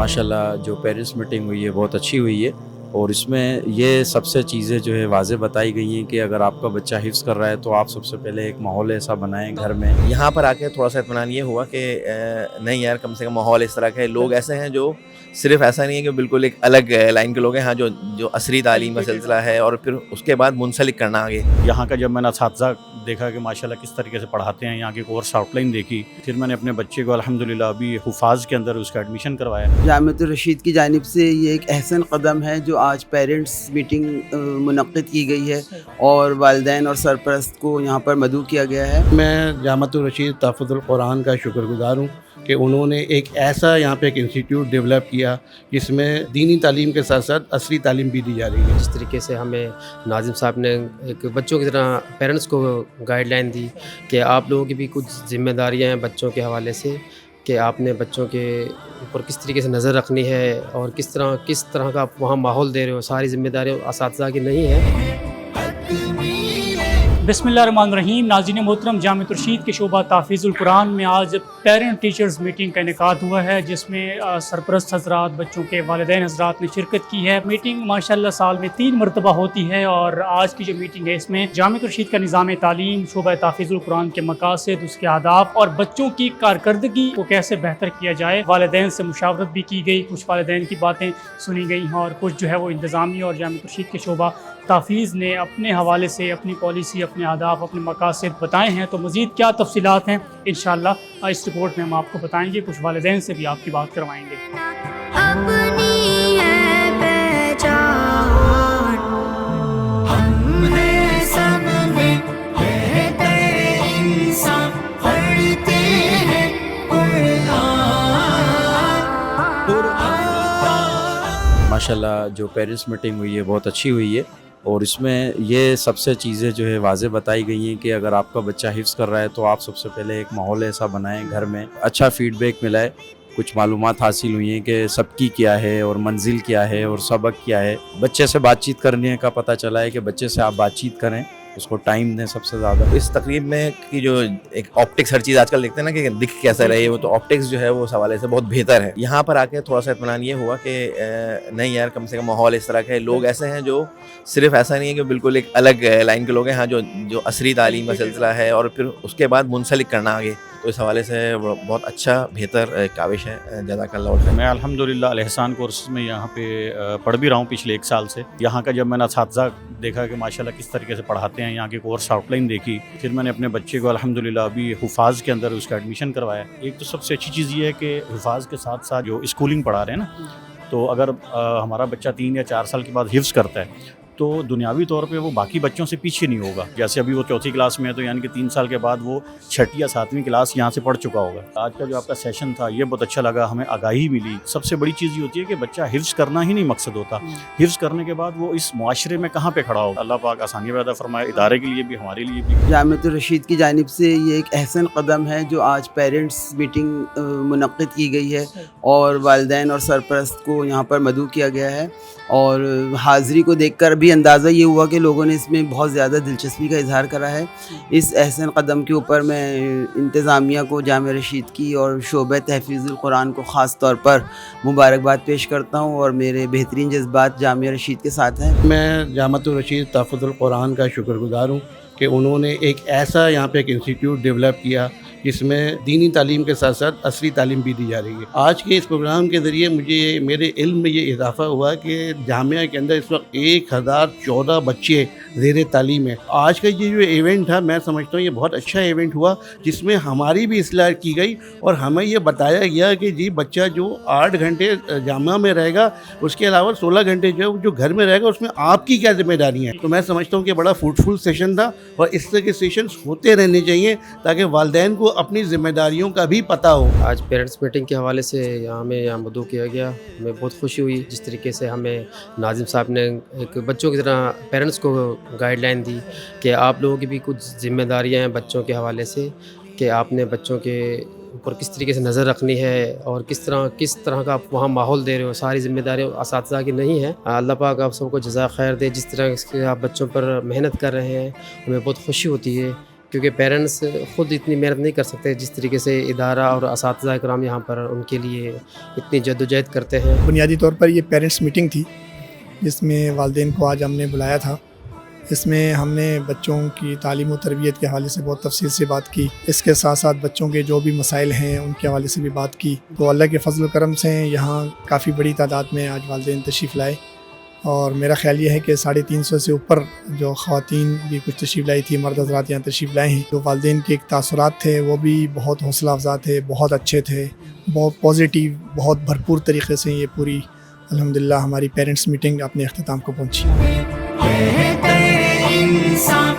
माशाल्लाह जो parents meeting हुई है बहुत अच्छी हुई है और इसमें ये सबसे चीज़ें जो है वाज़े बताई गई हैं कि अगर आपका बच्चा हिफ्ज़ कर रहा है तो आप सबसे पहले एक माहौल ऐसा बनाएं घर में। यहाँ पर आके थोड़ा सा इत्मीनान ये हुआ कि नहीं यार, कम से कम माहौल इस तरह का है। लोग ऐसे हैं जो सिर्फ ऐसा नहीं है कि बिल्कुल एक अलग लाइन के लोग हैं, हाँ, जो असरी तालीम का सिलसिला है और फिर उसके बाद मुंसलिक करना आगे। यहाँ का जब मैंने असातिज़ा देखा कि माशाल्लाह किस तरीके से पढ़ाते हैं, यहाँ की कोर्स आउटलाइन देखी, फिर मैंने अपने बच्चे को अल्हम्दुलिल्लाह अभी हुफ़ाज़ के अंदर उसका एडमिशन करवाया। जामिअतुर रशीद की जानिब से ये एक अहसन कदम है जो आज पेरेंट्स मीटिंग मुनक़्क़िद की गई है और वालिदैन और सरपरस्त को यहाँ पर मदऊ किया गया है। मैं जामिअतुर रशीद तहफ़्फ़ुज़ुल कुरान का शुक्रगुज़ार हूँ कि उन्होंने एक ऐसा यहाँ पे एक इंस्टीट्यूट डेवलप किया जिसमें दीनी तालीम के साथ साथ असली तालीम भी दी जा रही है। जिस तरीके से हमें नाज़िम साहब ने एक बच्चों की तरह पेरेंट्स को गाइडलाइन दी कि आप लोगों की भी कुछ ज़िम्मेदारियाँ हैं बच्चों के हवाले से, कि आपने बच्चों के ऊपर किस तरीके से नज़र रखनी है और किस तरह का आप वहाँ माहौल दे रहे हो, सारी ज़िम्मेदारियाँ असातिज़ा की नहीं है। बिस्मिल्लाहिर्रहमानिर्रहीम। नाज़रीन मोहतरम, जामिअतुर रशीद के शोबा तहफ़ीज़ुल कुरान में आज पेरेंट टीचर्स मीटिंग का इनेकाद हुआ है जिसमें सरपरस्त हज़रात, बच्चों के वालिदैन हज़रात ने शिरकत की है। मीटिंग माशाल्लाह साल में 3 मरतबा होती है और आज की जो मीटिंग है इसमें जामिअतुर रशीद का निज़ाम तालीम, शोबा तहफ़ीज़ुल कुरान के मकासद, उसके आदाब और बच्चों की कारकर्दगी को कैसे बेहतर किया जाए, वालिदैन से मुशावरत भी की गई, कुछ वालिदैन की बातें सुनी गई हैं और कुछ जो है वो इंतज़ामिया और जामिअतुर रशीद के शोबा तहफ़ीज़ ने अपने हवाले से अपनी पॉलिसी, अपने आदाब, अपने मकासद बताए हैं। तो मज़ीद क्या तफ़सीलात हैं इंशाअल्लाह इस रिपोर्ट में हम आपको बताएंगे, कुछ वालिदैन से भी आपकी बात करवाएंगे। अपनी है पहचान, हम हैं सब में बेहतर इंसान, पढ़ते हैं कुरान। माशाल्लाह जो पेरेंट्स मीटिंग हुई है बहुत अच्छी हुई है और इसमें ये सबसे चीज़ें जो है वाज़े बताई गई हैं कि अगर आपका बच्चा हिफ्ज़ कर रहा है तो आप सबसे पहले एक माहौल ऐसा बनाएं घर में। अच्छा फ़ीडबैक मिला है, कुछ मालूमात हासिल हुई हैं कि सबकी क्या है और मंजिल क्या है और सबक क्या है। बच्चे से बातचीत करने का पता चला है कि बच्चे से आप बातचीत करें, उसको टाइम दें सबसे ज़्यादा। इस तकरीब में कि जो एक ऑप्टिक्स, हर चीज़ आजकल देखते हैं ना कि दिख कैसा रहे, वो तो ऑप्टिक्स जो है वो उस हवाले से बहुत बेहतर है। यहाँ पर आके थोड़ा सा इत्मीनान ये हुआ कि नहीं यार, कम से कम माहौल इस तरह का है। लोग ऐसे हैं जो सिर्फ ऐसा नहीं है कि बिल्कुल एक अलग लाइन के लोग हैं, हाँ, जो असरी तालीम का सिलसिला है और फिर उसके बाद मुंसलिक करना आगे। तो इस हवाले से बहुत अच्छा बेहतर काविश है। जज़ाकल्लाह। मैं अल्हम्दुलिल्लाह अल-एहसान कोर्स में यहाँ पे पढ़ भी रहा हूँ पिछले 1 साल से। यहाँ का जब मैंने असातिज़ा देखा कि माशाल्लाह किस तरीके से पढ़ाते हैं, यहाँ की कोर्स आउटलाइन देखी, फिर मैंने अपने बच्चे को अल्हम्दुलिल्लाह अभी हुफ़ाज़ के अंदर उसका एडमिशन करवाया। एक तो सबसे अच्छी चीज़ ये है कि हुफ़ाज़ के साथ साथ जो स्कूलिंग पढ़ा रहे हैं ना, तो अगर हमारा बच्चा 3 या 4 साल के बाद हिफ्ज़ करता है तो दुनियावी तौर पे वो बाकी बच्चों से पीछे नहीं होगा। जैसे अभी वो 4th क्लास में है तो यानी कि 3 साल के बाद वो 6ठी या 7वीं क्लास यहाँ से पढ़ चुका होगा। आज का जो आपका सेशन था ये बहुत अच्छा लगा, हमें आगाही मिली। सबसे बड़ी चीज़ ये होती है कि बच्चा हिफ्ज़ करना ही नहीं मकसद होता, हिफ्ज़ करने के बाद वो इस मुआशरे में कहाँ पे खड़ा होगा। अल्लाह पाक आसानी पैदा फरमाए, इदारे के लिए भी, हमारे लिए भी। जामिअतुर रशीद की जानिब से ये एक अहसन कदम है जो आज पेरेंट्स मीटिंग मुनक़्क़िद की गई है और वालिदैन और सरपरस्त को यहाँ पर मदऊ किया गया है। और हाज़िरी को देखकर भी अंदाज़ा ये हुआ कि लोगों ने इसमें बहुत ज़्यादा दिलचस्पी का इजहार करा है। इस अहसन कदम के ऊपर मैं इंतज़ामिया को, जामिआ रशीद की और शोबा तहफ़ीज़ुल कुरान को ख़ास तौर पर मुबारकबाद पेश करता हूँ और मेरे बेहतरीन जज्बात जामिआ रशीद के साथ हैं। मैं जामिअतुर रशीद तहफ़्फ़ुज़ुल कुरान का शुक्रगुज़ार हूँ कि उन्होंने एक ऐसा यहाँ पे एक इंस्टीट्यूट डेवलप किया जिसमें दीनी तालीम के साथ साथ असली तालीम भी दी जा रही है। आज के इस प्रोग्राम के ज़रिए मुझे मेरे इल्म में ये इजाफ़ा हुआ कि जामिया के अंदर इस वक्त 1014 बच्चे ज़ेर तालीम है। आज का ये जो इवेंट था, मैं समझता हूँ ये बहुत अच्छा इवेंट हुआ जिसमें हमारी भी इस्लाह की गई और हमें ये बताया गया कि जी बच्चा जो 8 घंटे जामिया में रहेगा उसके अलावा 16 घंटे जो घर में रहेगा उसमें आपकी क्या जिम्मेदारी है। तो मैं समझता हूँ कि बड़ा फ्रूटफुल सेशन था और इस तरह के सेशंस होते रहने चाहिए ताकि वालिदैन को अपनी जिम्मेदारियों का भी पता हो। आज पेरेंट्स मीटिंग के हवाले से हमें यहाँ मदऊ किया गया, हमें बहुत खुशी हुई। जिस तरीके से हमें नाज़िम साहब ने एक बच्चों की तरह पेरेंट्स को गाइडलाइन दी कि आप लोगों की भी कुछ ज़िम्मेदारियाँ हैं बच्चों के हवाले से, कि आपने बच्चों के ऊपर किस तरीके से नज़र रखनी है और किस तरह का आप वहाँ माहौल दे रहे हो, सारी ज़िम्मेदारियाँ असातिज़ा की नहीं है। अल्लाह पाक आप सबको जज़ा खैर दे। जिस तरह से आप बच्चों पर मेहनत कर रहे हैं, हमें बहुत खुशी होती है کیونکہ پیرنٹس خود اتنی محنت نہیں کر سکتے جس طریقے سے ادارہ اور اساتذہ کرام یہاں پر ان کے لیے اتنی جدوجہد کرتے ہیں. بنیادی طور پر یہ پیرنٹس میٹنگ تھی جس میں والدین کو آج ہم نے بلایا تھا. اس میں ہم نے بچوں کی تعلیم و تربیت کے حوالے سے بہت تفصیل سے بات کی. اس کے ساتھ ساتھ بچوں کے جو بھی مسائل ہیں ان کے حوالے سے بھی بات کی. تو اللہ کے فضل و کرم سے یہاں کافی بڑی تعداد میں آج والدین تشریف لائے اور میرا خیال یہ ہے کہ 350 سے اوپر جو خواتین بھی کچھ تشریف لائی تھی، مرد حضرات یہاں تشریف لائے ہیں. جو والدین کے ایک تاثرات تھے وہ بھی بہت حوصلہ افزا تھے، بہت اچھے تھے، بہت پازیٹیو، بہت بھرپور طریقے سے یہ پوری الحمدللہ ہماری پیرنٹس میٹنگ اپنے اختتام کو پہنچی. بہتر انسان